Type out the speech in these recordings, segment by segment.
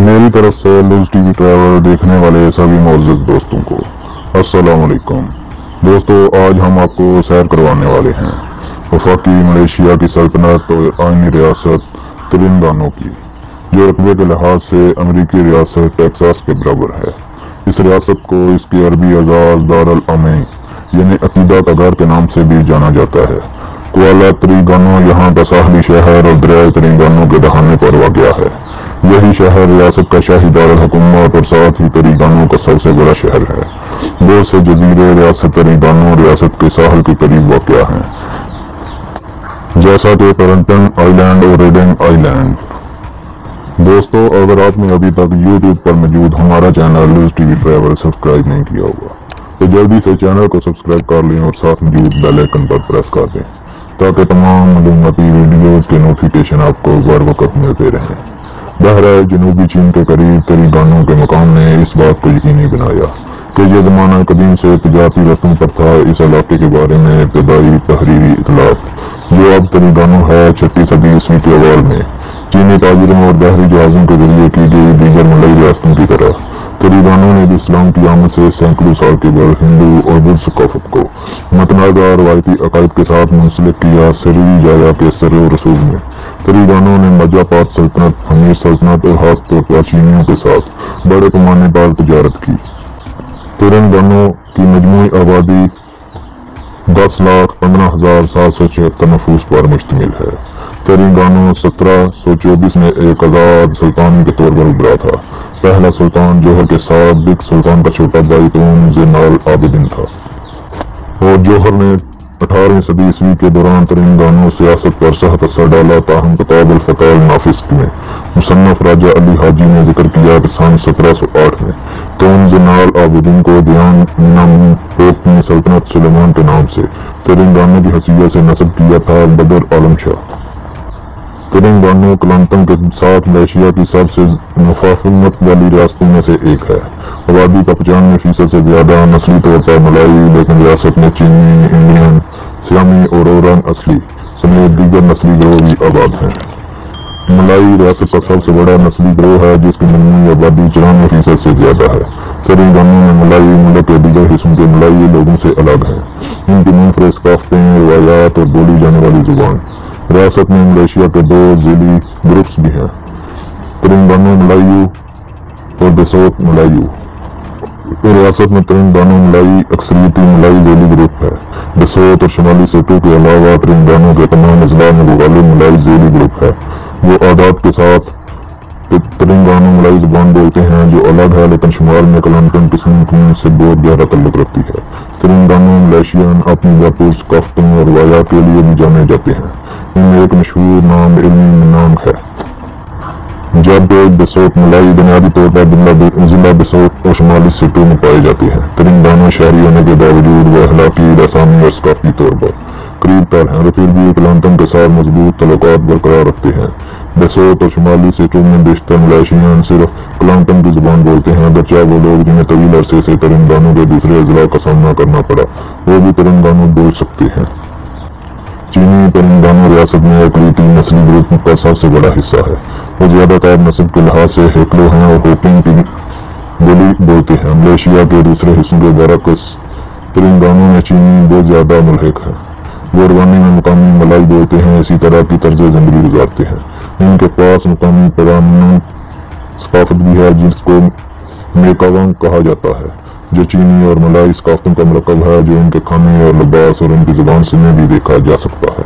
मेरी तरफ से लुज़ टीवी ट्रैवल देखने वाले सभी मौजूद दोस्तों को अस्सलाम वालेकुम। दोस्तों, आज हम आपको सैर करवाने वाले हैं वफाकी मलेशिया की सल्तनत और आइनी रियासत तेलंगाना की, जो रकबे के लिहाज से अमेरिकी रियासत टेक्सास के बराबर है। इस रियासत को इसकी अरबी एजाज दारुल अमन यानी अकीदा का घर के नाम से भी जाना जाता है। कुआला तेलंगाना यहाँ का साहली शहर और दरिया तेलंगाना के दहाने पर वाक़या है। यही शहर रियासत का शाही दारुल हुकूमत और साथ ही तेलंगाना का सबसे बड़ा शहर है। बहुत से जजीरे रियासत तेलंगाना रियासत के साहल के करीब वाक़या हैं, जैसा कि टोरंटन आइलैंड और रेडिंग आइलैंड। दोस्तों, अगर आपने अभी तक YouTube पर मौजूद हमारा चैनल लुज़ टीवी ट्रैवल सब्सक्राइब नहीं किया होगा तो जल्दी से चैनल को सब्सक्राइब कर लें और साथ मौजूद बेल आइकन पर प्रेस कर दें ताकि तमाम मालूमाती वीडियोज़ के नोटिफिकेशन आपको बर वक्त मिलते रहें। बहरा जनूबी चीन के करीब तेलंगाना के मकाम ने इस बात को यकीनी बनाया कि यह ज़माना कदीम से तजारती रस्तों पर था। इस इलाके के बारे में इब्तदाई तहरीरी इतलात, जो अब तेलंगाना है, 6वीं सदी ईस्वी के अवाल में चीनी ताजिरों और बहरी जहाज़ों के जरिए की गई दीगर मलई रियासतों की तरह तेलंगाना ने भी इस्लाम की आमद से सैकड़ों साल के बाद हिंदू और बुद्ध सकाफत को मतनाज़ा रवायती अकायद के साथ मुंसलिक किया। सरीरी जाया के सर रसूल में तेलंगाना ने मजापात सल्तनत, हमीर सल्तनत और खास तौर पर चीनियों के साथ बड़े पैमाने पर तजारत की। तेलंगाना की मजमूई आबादी 10,15,776 नफूस पर मुश्तमिल है। तेलंगाना 1724 में एक आज़ाद सुल्तान के तौर पर उभरा था। पहला सुल्तान जौहर के साबिक सुल्तान का छोटा भाई तून ज़ैनुल आबिदीन था और जौहर ने 18वीं सदी ईस्वी के दौरान तेलंगाना सियासत पर सख्त असर डाला। ताहम किताब अल फतह अल नाफिस में मुसन्नफ राजा अली हाजी ने जिक्र किया कि सन 1708 में तून ज़ैनुल आबिदीन को बयान पोप ने सल्तनत सुलेमान के नाम से तेलंगाना की हैसियत से नस्ब किया था। बदर आलम शाह तेलंगाना कलांतम के साथ मलेशिया की सबसे मुफाहमत वाली रियासतों में से एक है। आबादी का 95% से ज्यादा नस्ली तौर पर मलाई, लेकिन रियासत में चीनी, इंडियन, सियामी और औरंग असली समेत दीगर नस्ली गिरोह भी आबाद हैं। मलाई रियासत का सबसे बड़ा नस्ली गिरोह है, जिसकी मजमूई आबादी 94% से ज्यादा है। तेलंगाना में मलाई मुल्क के दीगर हिस्सों के मलाई लोगों से अलग है। इनकी मुनफरद सकाफतें, रवायात और बोली जाने वाली जुबान। रियासत में मलेशिया के 2 ज़ेली ग्रुप्स भी हैं, तेलंगाना मलायू और बेसोत मलायू। रियासत में तेलंगाना मलाई अक्सरियती मलाई ज़ेली ग्रुप है। बेसोत और शुमाली सेटू के अलावा तेलंगाना के तमाम अजला में गालिब मलाई ज़ेली ग्रुप है। वो आदात के साथ तेलंगाना मलाई जुबान बोलते हैं, जो अलग है लेकिन शुमाल में कलांतम किस्म से बहुत गहरा तल्लुक रखती है। तेलंगाना मलेशियन अपनी भरपूर सकाफतों और रवायात के लिए भी जाने जाते हैं। इनमें एक मशहूर नाम इल्मी नाम है। जब बेसोत मलाई बुनियादी तौर पर जिला बेसोत और शुमाली सेटू में पाए जाते हैं। तेलंगाना शहरी होने के बावजूद वो अखलाकी, रसामी और सकाफती तौर पर करीब तर हैं, फिर भी कलांतम के साथ मजबूत तल्लुकात बरकरार रखते हैं। बेसोत और शुमाली सेटू में बेशतर मलेशियन सिर्फ कलांतम की जुबान बोलते हैं। अगरचे वो लोग जिन्हें तवील अरसे से तेलंगाना के दूसरे अजला का सामना करना पड़ा, वो भी तेलंगाना बोल सकते हैं। चीनी तेलंगाना रियासत में अकलीती नस्ली ग्रुप का सबसे बड़ा हिस्सा है। वो ज्यादातर नस्ल के लिहाज से हेकलो हैं और होपिंग की बोली बोलते हैं। मलेशिया के दूसरे हिस्सों के बरअक्स तेलंगाना में चीनी बहुत ज्यादा मुल्हिक है। वो रवानी में मुकामी मलाई बोलते हैं, इसी तरह की तर्ज जिंदगी गुजारते हैं। इनके पास मुकामी परमानेंट सकाफत भी है, जिसको मेकावांग कहा जाता है, जो चीनी और मलाई सकाफतों का मरकब है, जो इनके खाने और लिबास और इनकी जुबान से में भी देखा जा सकता है।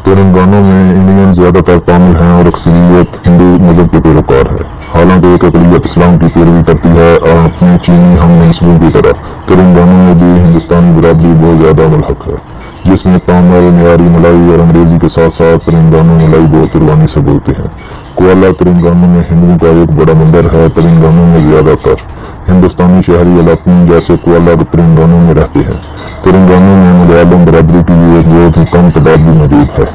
तेलंगाना में इंडियन ज्यादातर तामिल हैं और अक्सरियत हिंदू मजहब के पैरोकार है। हालांकि एक अकलियत इस्लाम की पैरवी करती है और अपने चीनी हम नस्लों की तरह तेलंगाना में भी हिंदुस्तानी बरादरी बहुत ज्यादा मुल्हक है, जिसमें तामिल, न्यारी मलाई और अंग्रेजी के साथ साथ तेलंगाना मलाई बहुत रवानी से बोलते हैं। कुआला तेलंगाना में हिंदुओं का एक बड़ा मंदिर है। तेलंगाना में ज्यादातर हिंदुस्तानी शहरी इलाकों जैसे कुआला तेलंगाना में रहते हैं। तेलंगाना में मलयालम बरादरी की एक बहुत ही कम तादाद भी मौजूद है।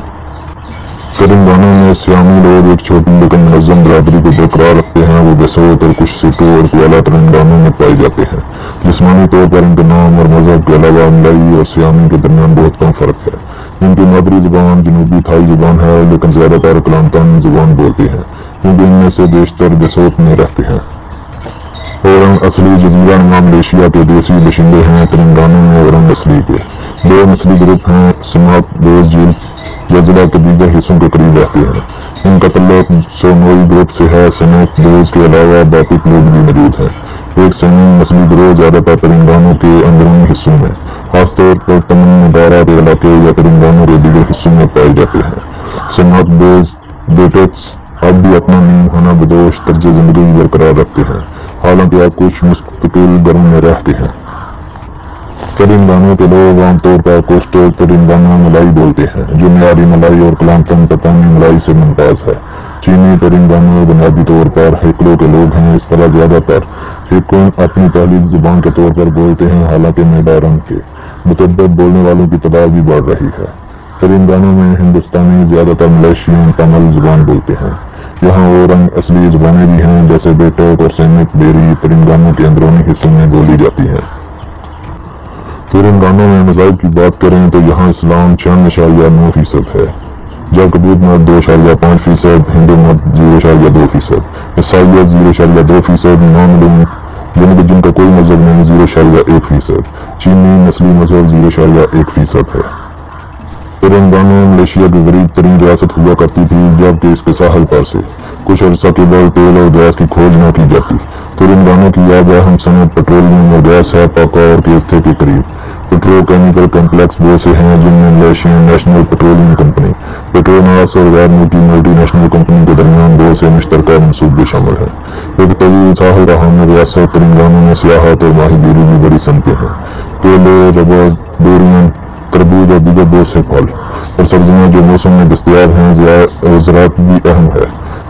तेलंगाना में सियामी लोग एक छोटी लेकिन मुनज़्ज़म बरादरी को बरकरार रखते हैं। वो बेसोत और कुछ सेटू और कुआला तेलंगाना में पाए जाते हैं। जिस्मानी तौर पर इनके नाम और मजहब के अलावा मलाई और सियामी के दरमियान बहुत कम फर्क है। इनकी मादरी जुबान जनूबी थाई जुबान है, लेकिन ज्यादातर कलांतानी जुबान बोलते हैं। کیونکہ ان میں سے بیشتر بسوت میں رہتے ہیں۔ اورنگ اصلی جزیرہ نما ملیشیا کے دیسی باشندے ہیں۔ تلنگانہ میں اورنگ اصلی کے دو نسلی گروپ ہیں۔ سمات بیز جھیل یا ضلع کے دیگر حصوں کے قریب رہتے ہیں۔ ان کا تعلق سونوئی گروپ سے ہے۔ سمات بیز کے علاوہ باقی لوگ بھی موجود ہیں۔ ایک سنگین نسلی گروہ زیادہ تر تلنگانہ کے اندرونی حصوں میں، خاص طور پر تمل ناڈو کے علاقے یا تلنگانہ کے دیگر حصوں میں پائے جاتے ہیں۔ سمات بیز بیٹکس اب بھی اپنا نیم خانہ بدوش طرز زندگی برقرار رکھتے ہیں، حالانکہ اب کچھ مستقل گھروں میں رہتے ہیں۔ تلنگانہ کے لوگ عام طور پر کوسٹل تلنگانہ ملائی بولتے ہیں، جو معیاری ملائی اور کلانتم پتانی ملائی سے ممتاز ہے۔ چینی تلنگانہ بنیادی طور پر ہیکلو کے لوگ ہیں۔ اس طرح زیادہ تر ہیکون اپنی پہلی زبان کے طور پر بولتے ہیں، حالانکہ میڈارم کے متعدد بولنے والوں کی تعداد بھی بڑھ رہی ہے۔ تلنگانہ میں ہندوستانی، زیادہ تر ملیشین تامل زبان بولتے ہیں۔ یہاں اورنگ اصلی زبانیں بھی ہیں، جیسے بیٹک اور سینک بیری تلنگانہ کے اندرونی حصوں میں بولی جاتی ہیں۔ تلنگانہ میں مذاہب کی بات کریں تو یہاں اسلام 96.9% ہے، جبکہ بدھ مت 2.5%، ہندو مت 0.2%، عیسائیت 0.2%، نامعلوم یعنی کہ جن کا کوئی مذہب نہیں 0.1%، چینی نسلی مذہب 0.1% ہے۔ تلنگانہ ملیشیا کی غریب ترین ریاست ہوا کرتی تھی، جبکہ اس کے ساحل پر سے کچھ عرصہ قبل تیل اور گیس کی کھوج نہ کی جاتی۔ تلنگانہ کی آب اہم صنعت پیٹرولیم اور گیس ہے۔ پاکا اور کیرتھے کے قریب پیٹرو کیمیکل کمپلیکس بہت سے ہیں، جن میں Malaysian national petroleum company, Petronas اور غیر ملکی ملٹی نیشنل کمپنی کے درمیان بہت سے مشترکہ منصوبے شامل ہیں۔ ایک طویل ساحل رہنما ریاست تلنگانہ میں سیاحت اور ماہی گیری میں بڑی صنعتیں ہیں۔ کیلے، ربڑ، ڈورین، تربوز اور دیگر بہت سے پھل اور سبزیاں جو موسم میں دستیاب ہیں۔ زراعت بھی اہم ہے۔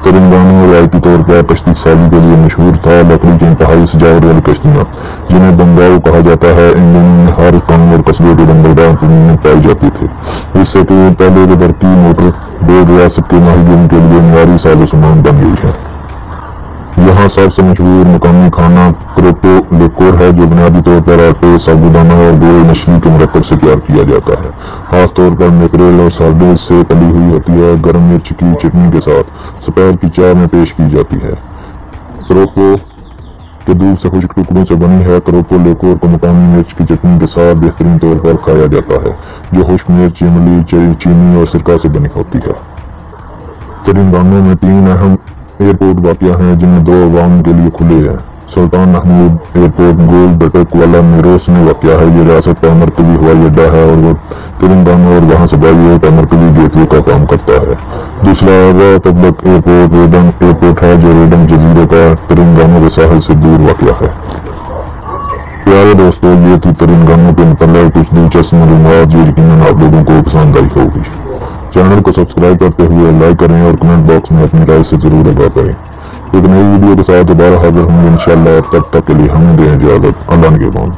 تلنگانہ روایتی طور پر کشتی سازی کے لیے مشہور تھا۔ لکڑی کی انتہائی سجاوٹ والی کشتیاں، جنہیں بمباؤ کہا جاتا ہے، ان دنوں میں ہر قوم اور قصبے کے بندرگاہ میں پائی جاتی تھی۔ اس سے پہلے کے برقی موٹر بوٹ ریاست کے ماہی گیروں کے لیے معیاری ساز و سامان بن گئی ہے۔ یہاں سب سے مشہور مقامی کھانا کروپو لیکور ہے، جو بنیادی طور پر آٹے، سابودانہ اور گوئے مچھلی کے مرکب سے تیار کیا جاتا ہے۔ خاص طور پر میکریل اور سارڈیز سے تلی ہوئی ہوتی ہے۔ گرم مرچ کی چٹنی کے ساتھ سپیر کی چائے میں پیش کی جاتی ہے۔ کروپو کے دودھ سے خشک ٹکڑوں سے بنی ہے۔ کروپو لیکور کو مقامی مرچ کی چٹنی کے ساتھ بہترین طور پر کھایا جاتا ہے، جو خشک مرچ، املی، چینی اور سرکہ سے بنی ہوتی ہے۔ تلنگانہ میں 3 اہم ایئرپورٹ واقع ہیں، جن میں 2 عوام کے لیے کھلے ہیں۔ سلطان محمود ایئرپورٹ گول بٹک والا میروس میں واقع ہے۔ یہ ریاست کا مرکزی ہوائی اڈہ ہے اور وہ تلنگانہ اور وہاں سے بائی کا مرکزی گیٹ وے کا کام کرتا ہے۔ دوسرا ریپبلک ایئرپورٹ ریڈنگ ایئرپورٹ ہے، جو ریڈنگ جزیرے کا تلنگانہ کے ساحل سے دور واقع ہے۔ پیارے دوستو، یہ تھی تلنگانہ کے متعلق کچھ دلچسپ معلومات، جو یقیناً آپ لوگوں کو پسند آئی ہوگی۔ چینل کو سبسکرائب کرتے ہوئے لائک کریں اور کمنٹ باکس میں اپنی رائے سے ضرور آگاہ کریں۔ ایک نئی ویڈیو کے ساتھ دوبارہ حاضر ہوں گے انشاءاللہ۔ تب تک کے لیے ہمیں دیں اجازت۔ اللہ نگہبان۔